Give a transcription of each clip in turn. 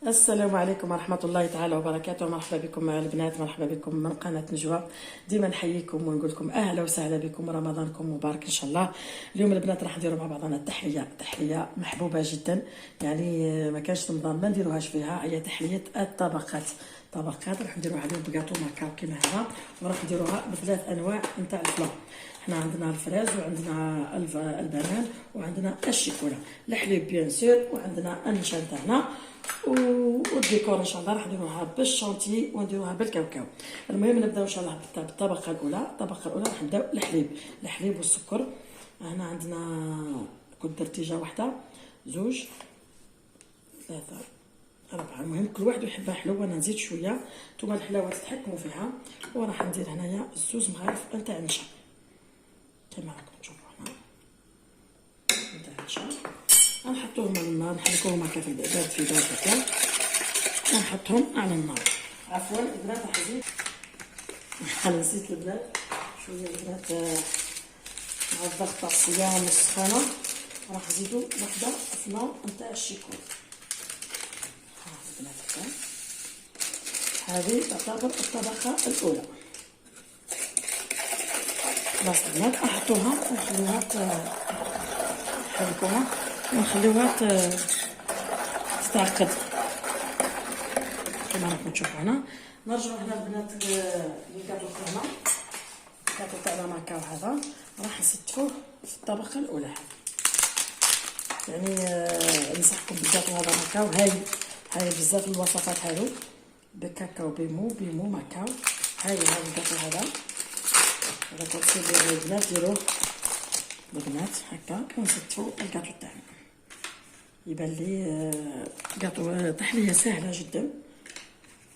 السلام عليكم ورحمة الله تعالى وبركاته. مرحبا بكم البنات، مرحبا بكم من قناة نجوى. ديما نحييكم ونقول لكم اهلا وسهلا بكم، رمضانكم مبارك ان شاء الله. اليوم البنات راح نديروا مع بعضنا تحلية محبوبة جدا، يعني ما كانش رمضان ما نديروهاش فيها، هي تحلية الطبقات. راح نديروها اليوم بكاطو ماكاو كيما هذا، وراح نديروها بثلاث انواع نتاع الفلا. احنا عندنا الفراز وعندنا البنان وعندنا الشيكولا، الحليب بيان سور، وعندنا النشا تاعنا والديكور ان شاء الله راح نديروها بالشونتي ونديروها بالكاوكاو. المهم نبداو ان شاء الله بالطبقه الاولى. الطبقه الاولى راح نبداو الحليب والسكر. هنا عندنا كنت درتيجه واحده، زوج، ثلاثه، أربعة. المهم كل واحد يحبها حلو، وانا نزيد شويه، نتوما الحلاوه تتحكموا فيها. وراح ندير هنايا الزوز مغارف نتاع النشا كما راكم تشوفوا هنا نتاع النشا. نحطوهم على النار، نحركوهم هكا في بارد في بارد هكا، ونحطهم على النار. عفوا البنات راح نزيد، انا نسيت البنات شويه البنات مع الضغط تاع الصيام والسخانه. راح نزيدو وحده في النار نتاع الشيكول. ها البنات هكا، هذه تعتبر الطبقه الاولى. خلاص البنات نحطوها ونخليوها نحركوها ونخليوها تتعقد كما راكم تشوفوا هنا. نرجعوا هنا البنات للكاطو تاعنا، الكاطو تاعنا ماكاو هذا راح نستفوه في الطبقه الاولى. يعني ننصحكم بالكاطو هذا ماكاو، هاي بزاف الوصفات هادو بكاكاو بيمو ماكاو. هاي الكاطو هذا كنصيبوا البنات ديروه البنات هكا، ونستفو الكاطو تاعنا. يبان لي كاطو تحليه سهله جدا،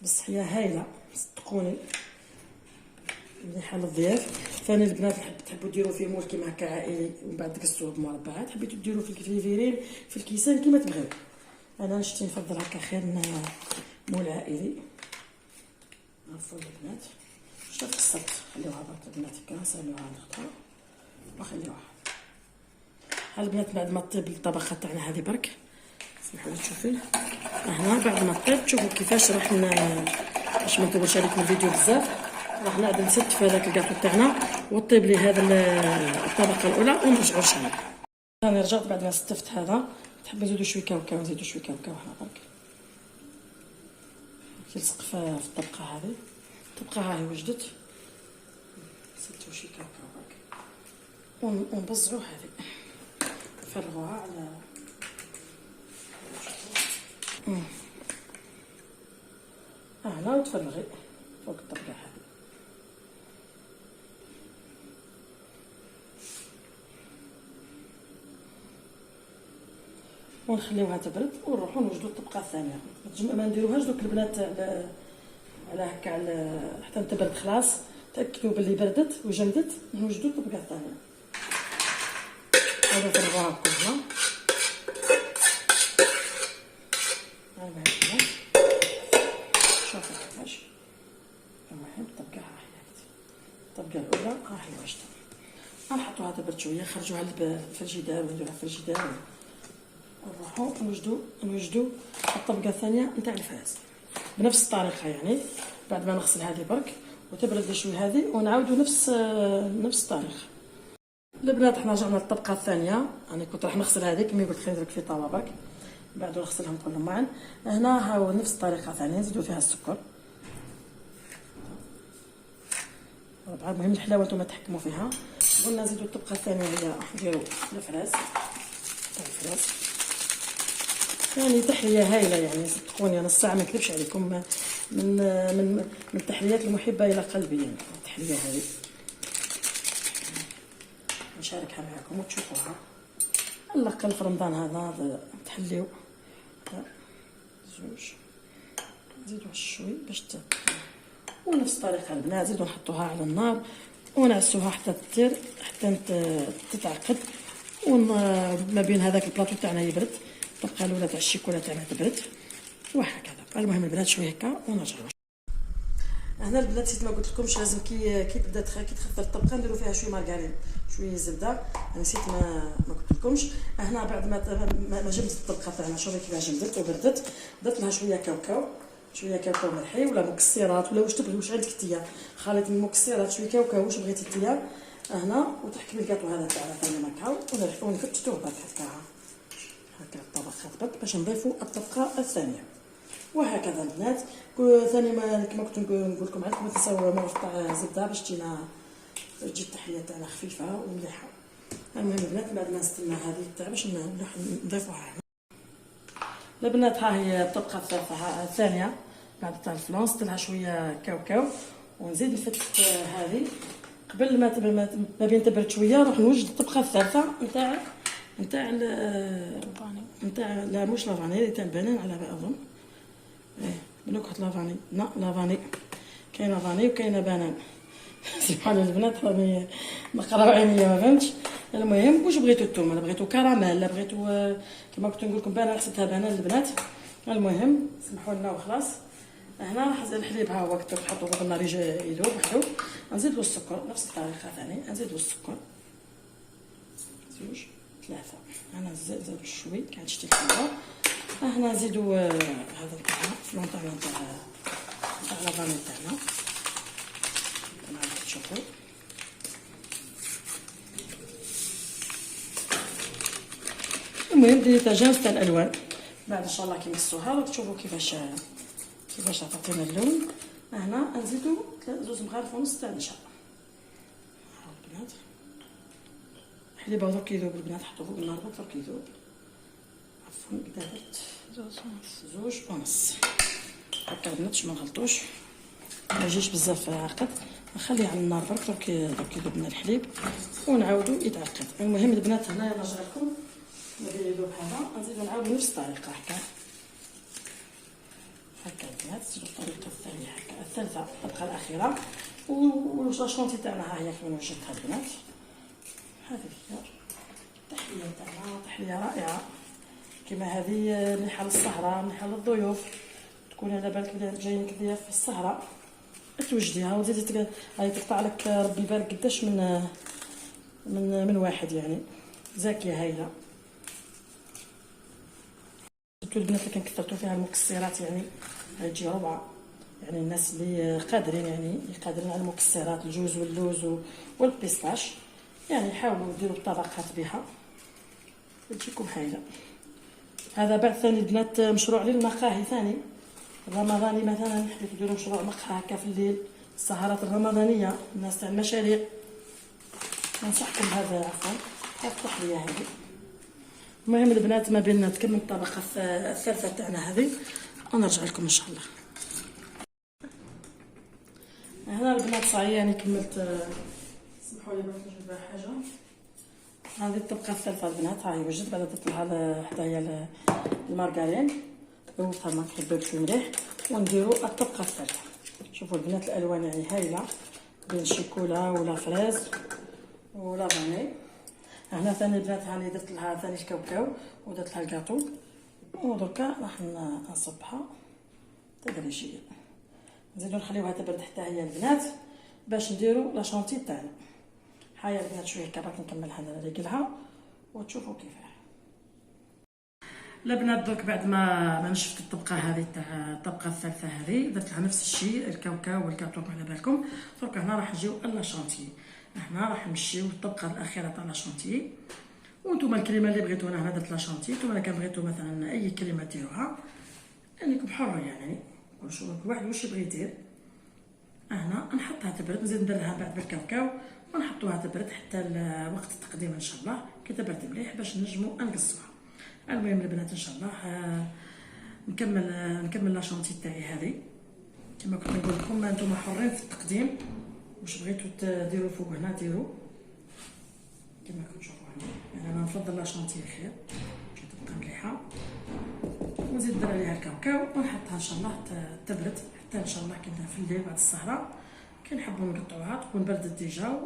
بس هي هايله صدقوني، مليحه للضياف. ثاني البنات تحبوا ديروا فيه مول كيما هكا عائلي، ومن بعد تقصوه بمربعات. حبيتوا ديروا في الفيرين في الكيسان كيما تبغيو. انا نشتي نفضل هكا خير مول عائلي. عفوا البنات شوف قصرت، خليوها برك البنات هكا، نسالوها ناخذها ونخليوها. ها البنات بعد ما طيب الطبخه تاعنا هذه برك، سمحوا لي تشوفي هنا بعد ما طيب تشوفوا كيفاش راح باش ما نطولش عليكم الفيديو بزاف. راح نعاد نستف هذاك الكاطو تاعنا وطيب لي هذا الطبقه الاولى ونرجعوا ان شاء الله. انا رجعت بعد ما استفت هذا. تحبوا نزيدوا شويه كاوكاو، نزيدوا شويه كاوكاو هنا برك يلصق في الطبقه هذه. الطبقه هاهي وجدت، نزيدوا شويه كاوكاو برك ونبزعوا هذه، نفرغوها على هنا وتفرغي فوق الطبقه هذه. ونخليوها تبرد ونروحوا نوجدوا الطبقه الثانيه. ما نديروهاش دوك البنات على هكا حتى تبرد خلاص، تاكدوا باللي بردت وجمدت. نوجدوا الطبقه الثانيه هذا فرغوها كلها. شوفوا كيفاش المهم الطبقه الطبقه الاولى راهي واجده. نحطوها تبرد شويه، نخرجوها للفريجيدار ونديروها في الفريجيدار، ونروحو نوجدو الطبقه الثانيه نتاع الفراز بنفس الطريقه. يعني بعد ما نغسل هذه برك وتبرد لي شويه هذه، ونعاودو نفس الطريقه. البنات حنا رجعنا للطبقه الثانيه. انا كنت راح نغسل هذيك مي قلت خلينا ندير في طاوه برك، بعد نغسلهم كلهم معا. هنا هاو نفس الطريقه ثانيه، نزيدو فيها السكر. طبعا المهم الحلاوه نتوما تحكموا فيها. قلنا نزيدو الطبقه الثانيه هي نديرو الفراز تاع الفراز. يعني تحليه هايله، يعني صدقوني انا الساعه ما نكذبش عليكم، من التحليات المحبه الى قلبي. يعني التحليه هذه نشاركها معكم وتشوفوها على الاقل في رمضان هذا تحليو. زوج نزيدو شوي باش ونفس الطريقه البنات نزيدو نحطوها على النار ونعسوها حتى تتعقد. وما بين هذاك البلاطو تاعنا يبرد، الطبقه الاولى تاع الشيكولا تاعنا تبرد وهكذا. المهم البنات شويه هكا ونرجعوا. هنا البنات ما قلت لكمش لازم كي تبدا كي تخفر الطبقه نديروا فيها شويه مارغرين شويه زبده. انا نسيت ما قلت لكمش. هنا بعد ما جمدت الطبقه تاعنا شوفي كيفاش جمدت وبردت، درت لها شويه كاوكاو، شويه كاوكاو ملحي ولا مكسرات ولا واش تبغي، واش عندك نتيا، خليط من المكسرات شويه كاوكاو واش بغيتي نتيا هنا، وتحكمي الكاطو هذا تاعنا ثاني ماكاو ونفتتوه برك هكا الطبقات برك باش نضيفوا الطبقه الثانيه. وهكذا البنات. ثاني ما كما كنت نقول لكم عندكم ما تنساو مغرف تاع زبده باش تجي التحليه تاعنا خفيفه ومليحه. المهم البنات بعد ما نستنى هذه تاع باش نضيفوها هنا. البنات ها هي الطبقه الثانيه بعد تاع الفلون، زدت لها شويه كاوكاو ونزيد نفتت هذه قبل ما بين تبرد شويه نروح نوجد الطبقه الثالثه نتاع لا مش لافاني تاع البنان على ما اظن. بنكهه لافاني، لا لافاني كاينه فاني وكاينه بنان. سبحان البنات راني نقراو عينيا ما فهمتش. المهم واش بغيتو نتوما، لا بغيتو كراميل لا بغيتو كما كنت نقول لكم بنان، حسبتها بنان البنات. المهم سمحوا لنا وخلاص. هنا راح نزيد الحليب ها هو كنت نحطو فوق النار يذوب وحدو، نزيد له السكر نفس الطريقه ثاني، نزيد له السكر 2 3. انا نزيد شوي كاع شتي الحلوه. هنا نزيدو هذا تاعنا فلون تاعنا تاع لافاني تاعنا كما تشوفوا. المهم ديري تجانس تاع الالوان بعد ان شاء الله كي نقصوها راك تشوفوا كيفاش تعطينا اللون. هنا نزيدو 2 مغارف ونص تاع نشا. هاو البنات الحليب هذا كيذوب البنات، حطوه فوق النار درك يذوب. عفوا كدا درت 2 ونص هكا البنات ما نغلطوش ما يجيش بزاف عقد، نخليه على النار درك يذوب لنا الحليب ونعاودو يتعقد. المهم البنات هنايا نرجع لكم ملي يذوب هذا نزيدو نعاودو نفس الطريقه هكا البنات. نزيدو الطريقه الثانيه هكا الثالثه الطبقه الاخيره. والشونتي تاعنا ها هي كما وجدتها البنات. هذه هي التحليه تاعنا، تحليه رائعه كما هذه مليحه للسهره مليحه للضيوف، تكوني على بالك بلي جايينك ضياف في السهره توجديها وتزيدي هاي تقطع لك ربي يبارك قداش من واحد يعني زاكيه هايله. البنات اللي كنكثرتو فيها المكسرات يعني تجي ربعه، يعني الناس اللي قادرين على المكسرات الجوز واللوز والبيستاش يعني حاولوا ديروا الطبقات بها تجيكم هايله. هذا بعد ثاني البنات مشروع للمقاهي ثاني الرمضاني مثلا، حبيتو ديروا مشروع مقهى هكا في الليل السهرات الرمضانيه الناس تاع المشاريع ننصحكم هذا عفوا هذه التحليه هذه. المهم البنات ما بيننا تكمل الطبقه الثالثه تاعنا هذه ونرجع لكم ان شاء الله. هنا البنات صايي يعني كملت. سمحوا لي باش نجيب حاجه. هذه الطبقه الثالثه البنات هاي وجدت بعد درت لها حدايا المارغرين ذوبتها ما كيحبوش شويه مليح ونديروا الطبقه الثالثه. شوفوا البنات الالوان يعني هايله بين الشيكولا ولا فريز ولا فاني. هنا ثاني البنات هاني درت لها ثاني الكاوكاو ودرت لها الكاطو ودركا راح نصبها تدريجيا. نزيدو نخليوها تبرد حتى هي البنات باش نديرو لا شونتي تاعنا. هيا البنات شويه هكا باش نكملها نريقلها وتشوفوا كيفاه. البنات دوك بعد ما نشفت الطبقه هذه تاع الطبقه الثالثه هذه درت لها نفس الشيء الكاوكاو والكاطو على بالكم. درك هنا راح نجيو لا شونتي، هنا راح نمشيو الطبقه الاخيره تاع لا شونتي. وانتم الكريمه اللي بغيتوها انا درت لا شونتي، نتوما كان بغيتو مثلا اي كريمه ديروها انكم حر يعني كل واحد واش يبغي يدير. هنا نحطها تبرد نزيد ندير لها بعد بالكاوكاو ونحطوها تبرد حتى وقت التقديم ان شاء الله كي تبرد مليح باش نجمو نقصوها. المهم البنات ان شاء الله نكمل لا شونتي تاعي هذه كما كنت نقول لكم. انتم حرين في التقديم واش بغيتو ديروا فوق هنا ديروا كما كتشوفوا هنا. يعني انا نفضل لا شونتي خير باش تبقى مليحه. ونزيد ندير عليها الكاوكاو ونحطها ان شاء الله تبرد حتى ان شاء الله كي في الليل بعد السهره كي نحبوا نقطعوها تكون بردت ديجا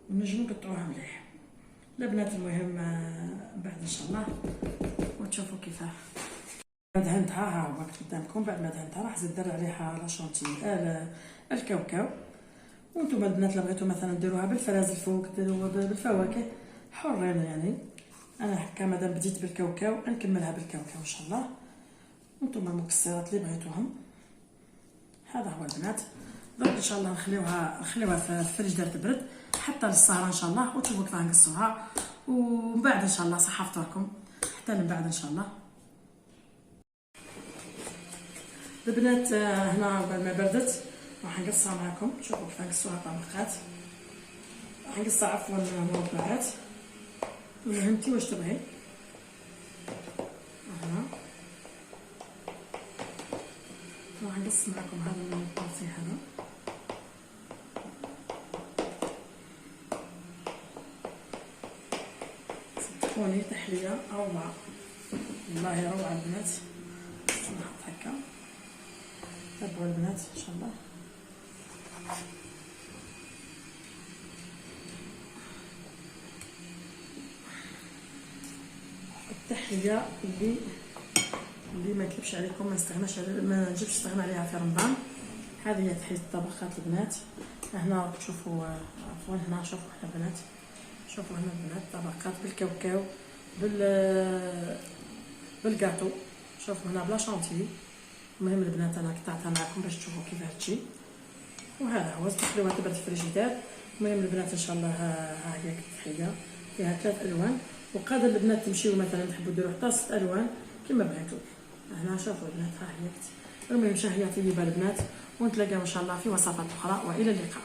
ونجمو نقطعوها مليح. البنات المهم بعد ان شاء الله وتشوفوا كيفاه. دهنتها، ها هو قدامكم. بعد ما دهنتها راح زيد ندير عليها لا شونتي الكاوكاو. وانتم البنات اللي بغيتو مثلا ديروها بالفراز الفوق، ديروها بالفواكه، حرين يعني. انا هكا مادام بديت بالكاوكاو نكملها بالكاوكاو ان شاء الله. وانتم المكسرات اللي بغيتوهم. هذا هو البنات. درك ان شاء الله نخليوها في الفريجدار تبرد حتى للسهره ان شاء الله، وتشوفوا كيفاه نقصوها. ومن بعد ان شاء الله صحه فطوركم حتى من بعد ان شاء الله. البنات هنا بعد ما بردت راح نقصها معكم. شوفوا كيف نقصوها طبقات. راح نقصها عفوا مربعات. المهم انتي واش تبغي. هنا راح نقص معكم هذا البارتي هذا. صدقوني تحليه روعه، والله روعه البنات. نحط هكا. تابعوا البنات ان شاء الله. التحليه اللي ما نكذبش عليكم ما نجيبش نستغنى عليها في رمضان. هذه هي تحليه الطبخات البنات. هنا تشوفوا عفوا هنا شوفوا هنا البنات، شوفوا هنا البنات طبقات بالكاوكاو بالكاطو. شوفوا هنا بلا شونتي. المهم البنات انا قطعتها معكم باش تشوفوا كيفاه تجي. وهذا هو تخليوها تبرد في الفريجيدار. المهم البنات ان شاء الله ها هي التحليه فيها 3 الوان، وقادر البنات تمشيو مثلا تحبوا ديروا حتى 6 الوان كما بغيتوا. هنا شوفوا البنات ها هي. المهم شهيه طيبه البنات، ونتلاقاو ان شاء الله في وصفات اخرى، والى اللقاء.